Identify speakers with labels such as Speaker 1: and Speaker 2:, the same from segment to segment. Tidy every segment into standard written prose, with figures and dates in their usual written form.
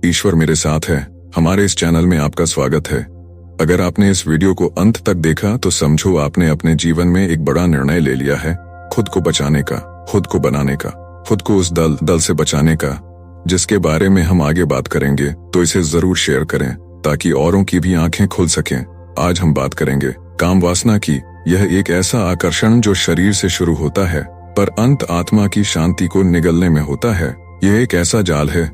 Speaker 1: ईश्वर मेरे साथ है। हमारे इस चैनल में आपका स्वागत है। अगर आपने इस वीडियो को अंत तक देखा तो समझो आपने अपने जीवन में एक बड़ा निर्णय ले लिया है, खुद को बचाने का, खुद को बनाने का, खुद को उस दल से बचाने का, जिसके बारे में हम आगे बात करेंगे। तो इसे जरूर शेयर करें ताकि औरों की भी आंखें खुल सकें। आज हम बात करेंगे काम वासना की। यह एक ऐसा आकर्षण जो शरीर से शुरू होता है पर अंत आत्मा की शांति को निगलने में होता है। यह एक ऐसा जाल है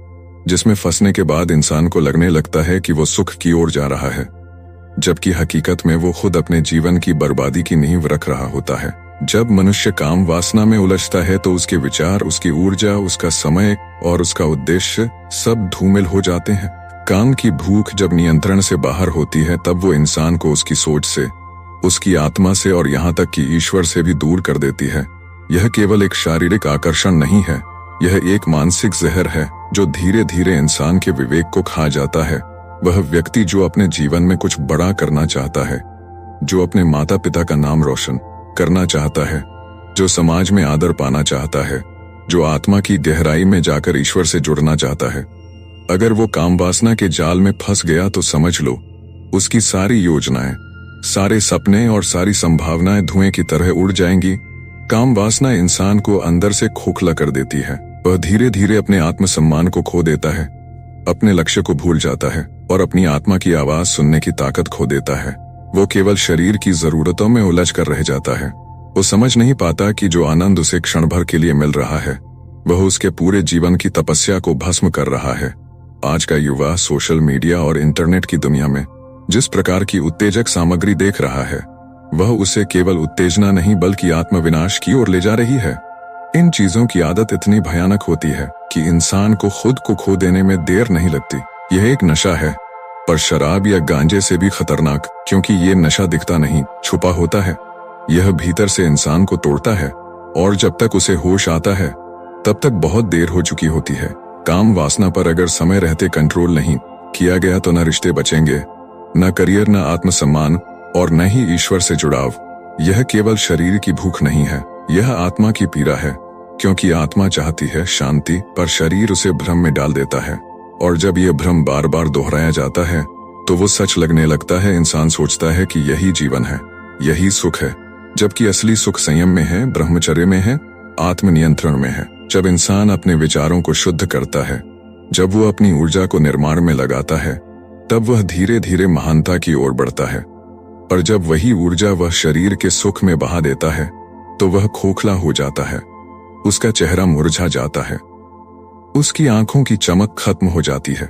Speaker 1: जिसमें फंसने के बाद इंसान को लगने लगता है कि वो सुख की ओर जा रहा है, जबकि हकीकत में वो खुद अपने जीवन की बर्बादी की नींव रख रहा होता है। जब मनुष्य काम वासना में उलझता है तो उसके विचार, उसकी ऊर्जा, उसका समय और उसका उद्देश्य सब धूमिल हो जाते हैं। काम की भूख जब नियंत्रण से बाहर होती है तब वो इंसान को उसकी सोच से, उसकी आत्मा से और यहाँ तक कि ईश्वर से भी दूर कर देती है। यह केवल एक शारीरिक आकर्षण नहीं है, यह एक मानसिक जहर है जो धीरे धीरे इंसान के विवेक को खा जाता है। वह व्यक्ति जो अपने जीवन में कुछ बड़ा करना चाहता है, जो अपने माता पिता का नाम रोशन करना चाहता है, जो समाज में आदर पाना चाहता है, जो आत्मा की गहराई में जाकर ईश्वर से जुड़ना चाहता है, अगर वो काम वासना के जाल में फंस गया तो समझ लो उसकी सारी योजनाएं, सारे सपने और सारी संभावनाएं धुएं की तरह उड़ जाएंगी। काम वासना इंसान को अंदर से खोखला कर देती है। वह धीरे धीरे अपने आत्मसम्मान को खो देता है, अपने लक्ष्य को भूल जाता है और अपनी आत्मा की आवाज सुनने की ताकत खो देता है। वो केवल शरीर की जरूरतों में उलझ कर रह जाता है। वो समझ नहीं पाता कि जो आनंद उसे क्षण भर के लिए मिल रहा है वह उसके पूरे जीवन की तपस्या को भस्म कर रहा है। आज का युवा सोशल मीडिया और इंटरनेट की दुनिया में जिस प्रकार की उत्तेजक सामग्री देख रहा है वह उसे केवल उत्तेजना नहीं बल्कि आत्मविनाश की ओर ले जा रही है। इन चीजों की आदत इतनी भयानक होती है कि इंसान को खुद को खो देने में देर नहीं लगती। यह एक नशा है, पर शराब या गांजे से भी खतरनाक, क्योंकि ये नशा दिखता नहीं, छुपा होता है। यह भीतर से इंसान को तोड़ता है और जब तक उसे होश आता है तब तक बहुत देर हो चुकी होती है। काम वासना पर अगर समय रहते कंट्रोल नहीं किया गया तो न रिश्ते बचेंगे, न करियर, न आत्मसम्मान और न ही ईश्वर से जुड़ाव। यह केवल शरीर की भूख नहीं है, यह आत्मा की पीड़ा है, क्योंकि आत्मा चाहती है शांति पर शरीर उसे भ्रम में डाल देता है। और जब यह भ्रम बार बार दोहराया जाता है तो वो सच लगने लगता है। इंसान सोचता है कि यही जीवन है, यही सुख है, जबकि असली सुख संयम में है, ब्रह्मचर्य में है, आत्मनियंत्रण में है। जब इंसान अपने विचारों को शुद्ध करता है, जब वो अपनी ऊर्जा को निर्माण में लगाता है, तब वह धीरे धीरे महानता की ओर बढ़ता है। और जब वही ऊर्जा वह शरीर के सुख में बहा देता है तो वह खोखला हो जाता है, उसका चेहरा मुरझा जाता है, उसकी आंखों की चमक खत्म हो जाती है,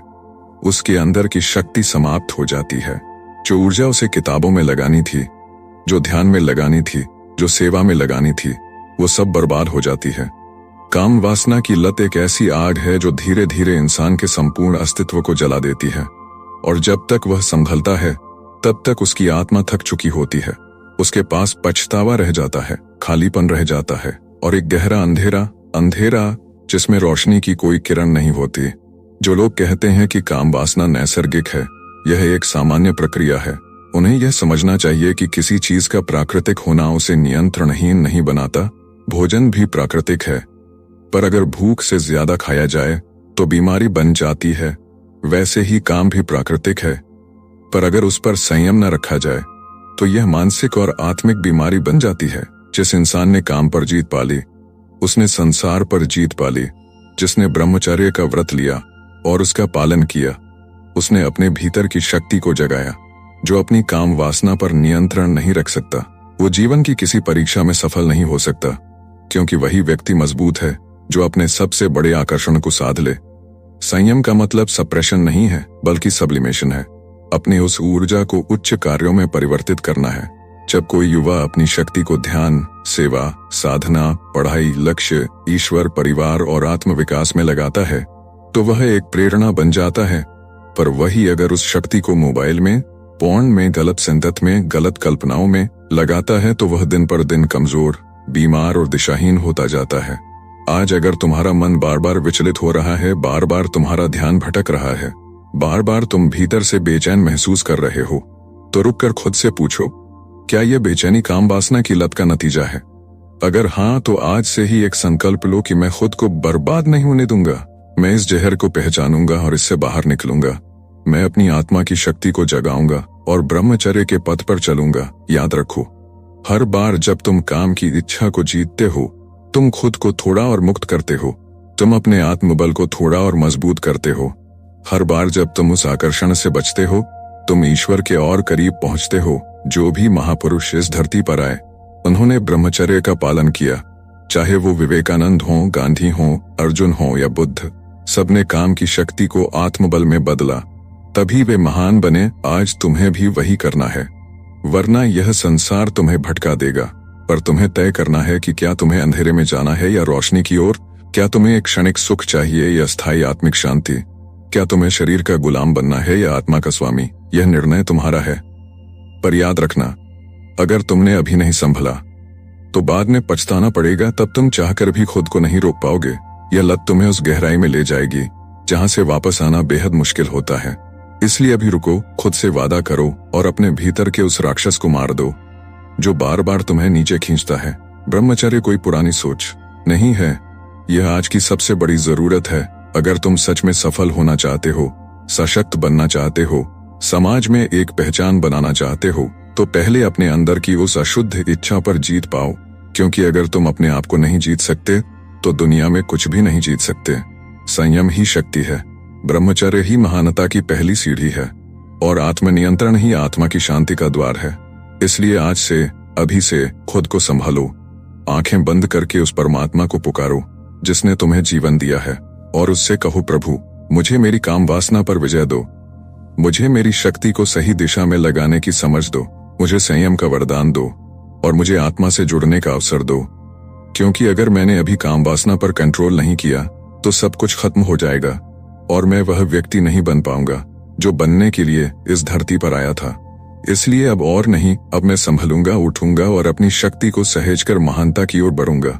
Speaker 1: उसके अंदर की शक्ति समाप्त हो जाती है। जो ऊर्जा उसे किताबों में लगानी थी, जो ध्यान में लगानी थी, जो सेवा में लगानी थी, वो सब बर्बाद हो जाती है। काम वासना की लत एक ऐसी आग है जो धीरे धीरे इंसान के संपूर्ण अस्तित्व को जला देती है और जब तक वह संभलता है तब तक उसकी आत्मा थक चुकी होती है। उसके पास पछतावा रह जाता है, खालीपन रह जाता है और एक गहरा अंधेरा जिसमें रोशनी की कोई किरण नहीं होती। जो लोग कहते हैं कि काम वासना नैसर्गिक है, यह एक सामान्य प्रक्रिया है। उन्हें यह समझना चाहिए कि किसी चीज का प्राकृतिक होना उसे नियंत्रणहीन नहीं बनाता। भोजन भी प्राकृतिक है, पर अगर भूख से ज्यादा खाया जाए तो बीमारी बन जाती है। वैसे ही काम भी प्राकृतिक है, पर अगर उस पर संयम न रखा जाए तो यह मानसिक और आत्मिक बीमारी बन जाती है। जिस इंसान ने काम पर जीत पाली, उसने संसार पर जीत पाली। जिसने ब्रह्मचर्य का व्रत लिया और उसका पालन किया, उसने अपने भीतर की शक्ति को जगाया। जो अपनी काम वासना पर नियंत्रण नहीं रख सकता वो जीवन की किसी परीक्षा में सफल नहीं हो सकता, क्योंकि वही व्यक्ति मजबूत है जो अपने सबसे बड़े आकर्षण को साध ले। संयम का मतलब सप्रेशन नहीं है बल्कि सब्लिमेशन है। अपनी उस ऊर्जा को उच्च कार्यों में परिवर्तित करना है। जब कोई युवा अपनी शक्ति को ध्यान, सेवा, साधना, पढ़ाई, लक्ष्य, ईश्वर, परिवार और आत्मविकास में लगाता है तो वह एक प्रेरणा बन जाता है। पर वही अगर उस शक्ति को मोबाइल में, पोर्न में, गलत संगत में, गलत कल्पनाओं में लगाता है तो वह दिन पर दिन कमजोर, बीमार और दिशाहीन होता जाता है। आज अगर तुम्हारा मन बार बार विचलित हो रहा है, बार बार तुम्हारा ध्यान भटक रहा है, बार बार तुम भीतर से बेचैन महसूस कर रहे हो, तो रुककर खुद से पूछो, क्या यह बेचैनी काम वासना की लत का नतीजा है? अगर हाँ, तो आज से ही एक संकल्प लो कि मैं खुद को बर्बाद नहीं होने दूंगा। मैं इस जहर को पहचानूंगा और इससे बाहर निकलूंगा। मैं अपनी आत्मा की शक्ति को जगाऊंगा और ब्रह्मचर्य के पथ पर चलूंगा। याद रखो, हर बार जब तुम काम की इच्छा को जीतते हो, तुम खुद को थोड़ा और मुक्त करते हो। तुम अपने आत्मबल को थोड़ा और मजबूत करते हो। हर बार जब तुम उस आकर्षण से बचते हो, तुम ईश्वर के और करीब पहुंचते हो। जो भी महापुरुष इस धरती पर आए, उन्होंने ब्रह्मचर्य का पालन किया। चाहे वो विवेकानंद हों, गांधी हों, अर्जुन हों या बुद्ध, सबने काम की शक्ति को आत्मबल में बदला, तभी वे महान बने। आज तुम्हें भी वही करना है, वरना यह संसार तुम्हें भटका देगा। पर तुम्हें तय करना है कि क्या तुम्हें अंधेरे में जाना है या रोशनी की ओर। क्या तुम्हें एक क्षणिक सुख चाहिए या स्थायी आत्मिक शांति। क्या तुम्हें शरीर का गुलाम बनना है या आत्मा का स्वामी। यह निर्णय तुम्हारा है। पर याद रखना, अगर तुमने अभी नहीं संभला तो बाद में पछताना पड़ेगा। तब तुम चाहकर भी खुद को नहीं रोक पाओगे। यह लत तुम्हें उस गहराई में ले जाएगी जहां से वापस आना बेहद मुश्किल होता है। इसलिए अभी रुको, खुद से वादा करो और अपने भीतर के उस राक्षस को मार दो जो बार बार तुम्हें नीचे खींचता है। ब्रह्मचर्य कोई पुरानी सोच नहीं है, यह आज की सबसे बड़ी जरूरत है। अगर तुम सच में सफल होना चाहते हो, सशक्त बनना चाहते हो, समाज में एक पहचान बनाना चाहते हो, तो पहले अपने अंदर की उस अशुद्ध इच्छा पर जीत पाओ। क्योंकि अगर तुम अपने आप को नहीं जीत सकते तो दुनिया में कुछ भी नहीं जीत सकते। संयम ही शक्ति है, ब्रह्मचर्य ही महानता की पहली सीढ़ी है और आत्मनियंत्रण ही आत्मा की शांति का द्वार है। इसलिए आज से, अभी से खुद को संभालो। आंखें बंद करके उस परमात्मा को पुकारो जिसने तुम्हें जीवन दिया है और उससे कहो, प्रभु मुझे मेरी काम वासना पर विजय दो। मुझे मेरी शक्ति को सही दिशा में लगाने की समझ दो। मुझे संयम का वरदान दो और मुझे आत्मा से जुड़ने का अवसर दो। क्योंकि अगर मैंने अभी काम वासना पर कंट्रोल नहीं किया तो सब कुछ खत्म हो जाएगा और मैं वह व्यक्ति नहीं बन पाऊंगा जो बनने के लिए इस धरती पर आया था। इसलिए अब और नहीं, अब मैं संभलूंगा, उठूंगा और अपनी शक्ति को सहेजकर महानता की ओर बढ़ूंगा।